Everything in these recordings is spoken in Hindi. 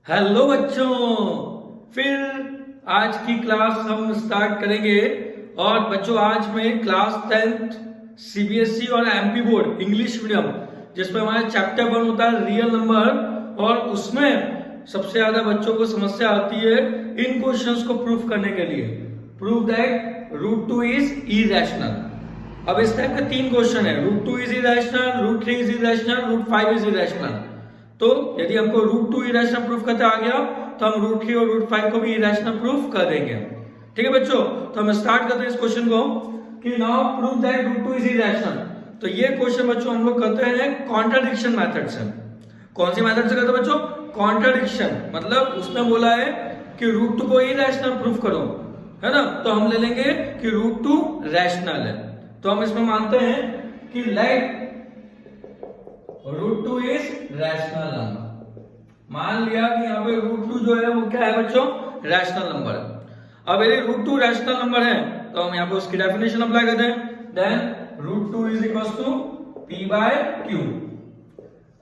हेलो बच्चों, फिर आज की क्लास हम स्टार्ट करेंगे। और बच्चों आज मैं क्लास 10th सीबीएसई और एमपी बोर्ड इंग्लिश मीडियम जिसमें हमारा चैप्टर 1 होता है रियल नंबर, और उसमें सबसे ज्यादा बच्चों को समस्या आती है इन क्वेश्चंस को प्रूफ करने के लिए। Prove that root 2 is irrational. अब इस टाइप के 3 क्वेश्चन है। Root 2 is irrational, root 3 is irrational, root 5 is irrational. तो यदि हमको रूट 2 इरेशनल प्रूफ करते आ गया तो हम रूट 3 और रूट 5 को भी इरेशनल प्रूफ कर देंगे। ठीक है बच्चों, तो हम स्टार्ट करते हैं इस क्वेश्चन को कि now prove that root 2 is irrational. तो ये क्वेश्चन बच्चों हम लोग करते हैं कॉन्ट्राडिक्शन मेथड से। कौन सी मेथड से करते हैं बच्चों? कॉन्ट्राडिक्शन, मतलब उसने बोला है कि रूट 2 को इरेशनल प्रूफ करो, है ना। तो हम ले लेंगे कि रूट 2 रैशनल है। तो हम इसमें मानते हैं कि let root 2 is rational number. मान लिया कि यहाँ पे रूट 2 जो है वो क्या है बच्चों? रैशनल नंबर है। अब यदि रूट 2 रैशनल नंबर है तो हम यहाँ पे उसकी डेफिनेशन अप्लाई करते हैं। Then root 2 is equal to P by Q.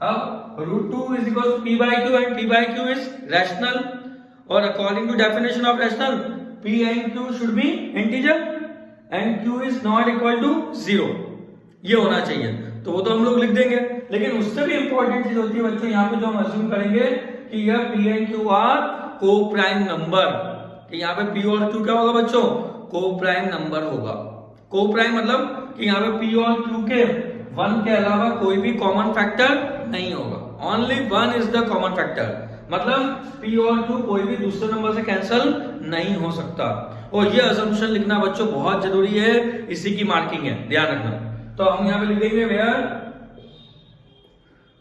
अब root 2 is equal to P by Q and P by Q is rational, और according to definition of rational P and Q should be integer and Q is not equal to 0। ये होना चाहिए, तो वो तो हम लोग लिख देंगे। लेकिन उससे भी इंपॉर्टेंट चीज होती है बच्चों, यहाँ पे जो हम अज्यूम करेंगे कि यह पी एंड क्यू आर को प्राइम नंबर। कि यहाँ पे पी और क्यू क्या होगा बच्चों? को प्राइम नंबर होगा। को प्राइम मतलब कि यहाँ पे पी और क्यू के 1 के अलावा कोई भी कॉमन फैक्टर नहीं होगा। Only 1 is the common factor, मतलब पी और क्यू कोई भी दूसरे नंबर से कैंसिल नहीं हो सकता। और ये असम्पशन लिखना बच्चों बहुत जरूरी है, इसी की मार्किंग है, ध्यान रखना। तो हम यहाँ पे लिख देंगे where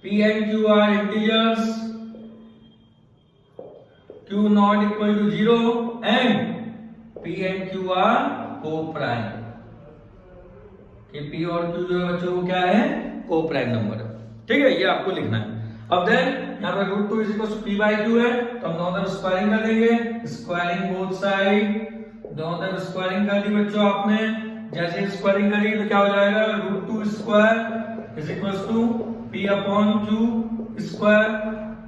P and Q are integers, Q not equal to 0 and P and Q are co-prime। P और Q जो है बच्चों वो क्या है? co-prime number. ठीक है, ये आपको लिखना है। अब देन यहाँ पे root 2 is equal to P by q है, तो हम दोनों तरफ स्क्वायरिंग कर देंगे। स्क्वायरिंग बोथ साइड, दोनों तरफ स्क्वायरिंग कर दी बच्चों आपने। जैसे स्क्वायरिंग करी तो क्या हो जाएगा? Root 2 square is equal to p upon q square.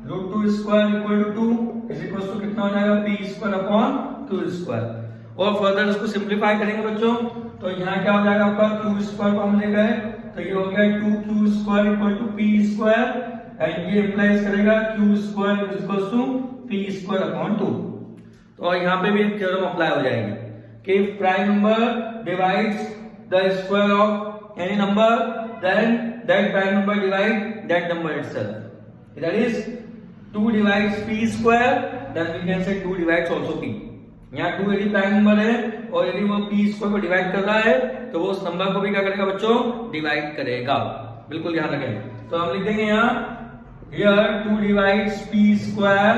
Root 2 square equal to 2 is equal to कितना हो जाएगा? P square upon q square. और फर्दर इसको सिंप्लीफाई करेंगे बच्चों, तो यहाँ क्या हो जाएगा आपका? क्यू स्क्वायर को हम ले गए तो ये हो गया 2q square equal to p square, and ये इंप्लाइज करेगा q square is equal to p square upon 2। तो यहाँ पे भी थ्योरम अप्लाई हो जाएगी कि if prime number divides the square of any number then that prime number divide that number itself. That is 2 divides p square, then we can say 2 divides also p। यहाँ 2 यदि प्राइम नंबर है और यदि वो p स्क्वायर को डिवाइड कर रहा है तो वो उस नंबर को भी क्या करेगा बच्चों? डिवाइड करेगा। बिल्कुल ध्यान रखें। तो हम लिख देंगे यहाँ here 2 divides p square,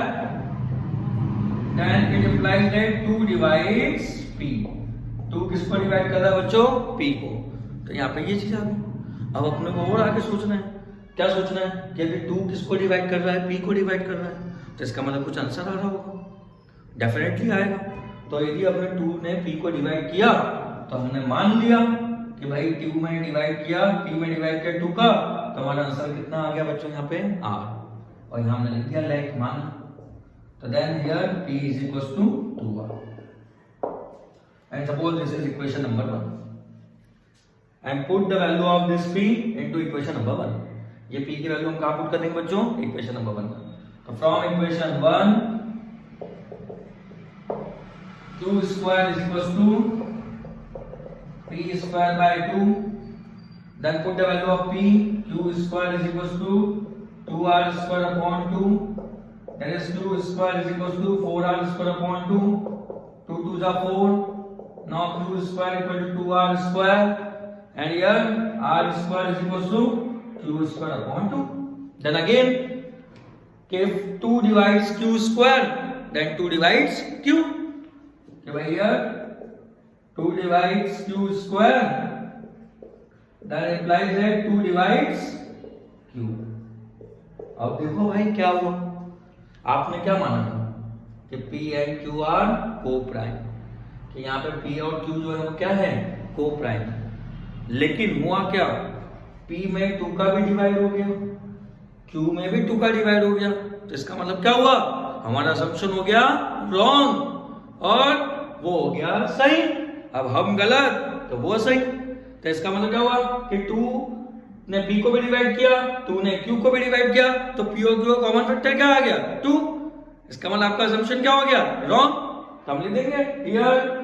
then it implies that 2 divides p। 2 किसको डिवाइड कर रहा है बच्चों? p को। तो यहाँ पे ये चीज आ गई। अब अपने को और आगे सोचना है, क्या सोचना है कि अभी 2 किसको डिवाइड कर रहा है? p को डिवाइड कर रहा है, तो इसका मतलब कुछ आंसर आ रहा होगा, डेफिनेटली आएगा। तो यदि हमने 2 ने p को डिवाइड किया तो हमने मान लिया कि भाई 2 में डिवाइड किया, p में डिवाइड किया 2 का, तो हमारा आंसर कितना आ गया बच्चों? यहाँ पे r, और यहाँ हमने लिख दिया लेट माना। तो then here p is equal to 2r and suppose this is equation number 1 and put the value of this p into equation number 1। ये p की वैल्यू हम कहाँ पुट कर देंगे बच्चों? इक्वेशन नंबर 1 में। तो from equation 1 q square is equal to p square by 2, then put the value of p, q square is equal to 2r square upon 2, that is q square is equal to 4r square upon 2, 2 2 जा 4, now q square equal to 2r square, and here r square is equal to q square upon 2। Then again if 2 divides q square then 2 divides q। Okay, here 2 divides q square, that implies that 2 divides q। अब देखो भाई क्या हुआ, आपने क्या माना था कि p and q are co-prime, कि यहाँ पे p और q जो है वो क्या है? co-prime। लेकिन हुआ क्या? p में 2 का भी डिवाइड हो गया, q में भी 2 का डिवाइड हो गया, तो इसका मतलब क्या हुआ हमारा असम्पशन हो गया रॉन्ग और वो हो गया सही। अब हम गलत तो वो सही। तो इसका मतलब क्या हुआ कि 2 ने p को भी डिवाइड किया, 2 ने q को भी डिवाइड किया, तो p और q का कॉमन फैक्टर क्या आ गया 2। इसका मतलब आपका असम्पशन क्या हो गया रॉन्ग। तो हम लिख देंगे here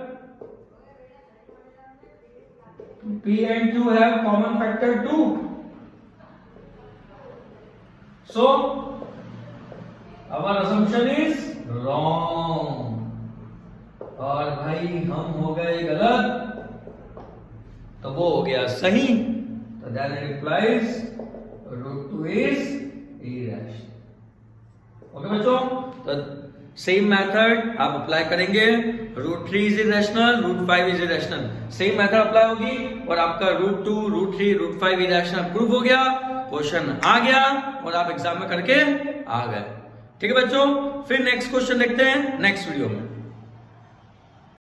p and q have common factor 2, so our assumption is wrong। और भाई हम हो गए गलत तो वो हो गया सही। तो then it implies √2 is irrational। Okay बच्चों, तो सेम मेथड आप अप्लाई करेंगे। √3 is irrational, √5 is irrational, same method apply होगी और आपका √2, √3, √5 इरेशनल प्रूव हो गया, क्वेश्चन आ गया और आप एग्जाम में करके आ गए। ठीक है बच्चों, फिर नेक्स्ट क्वेश्चन देखते हैं नेक्स्ट वीडियो में।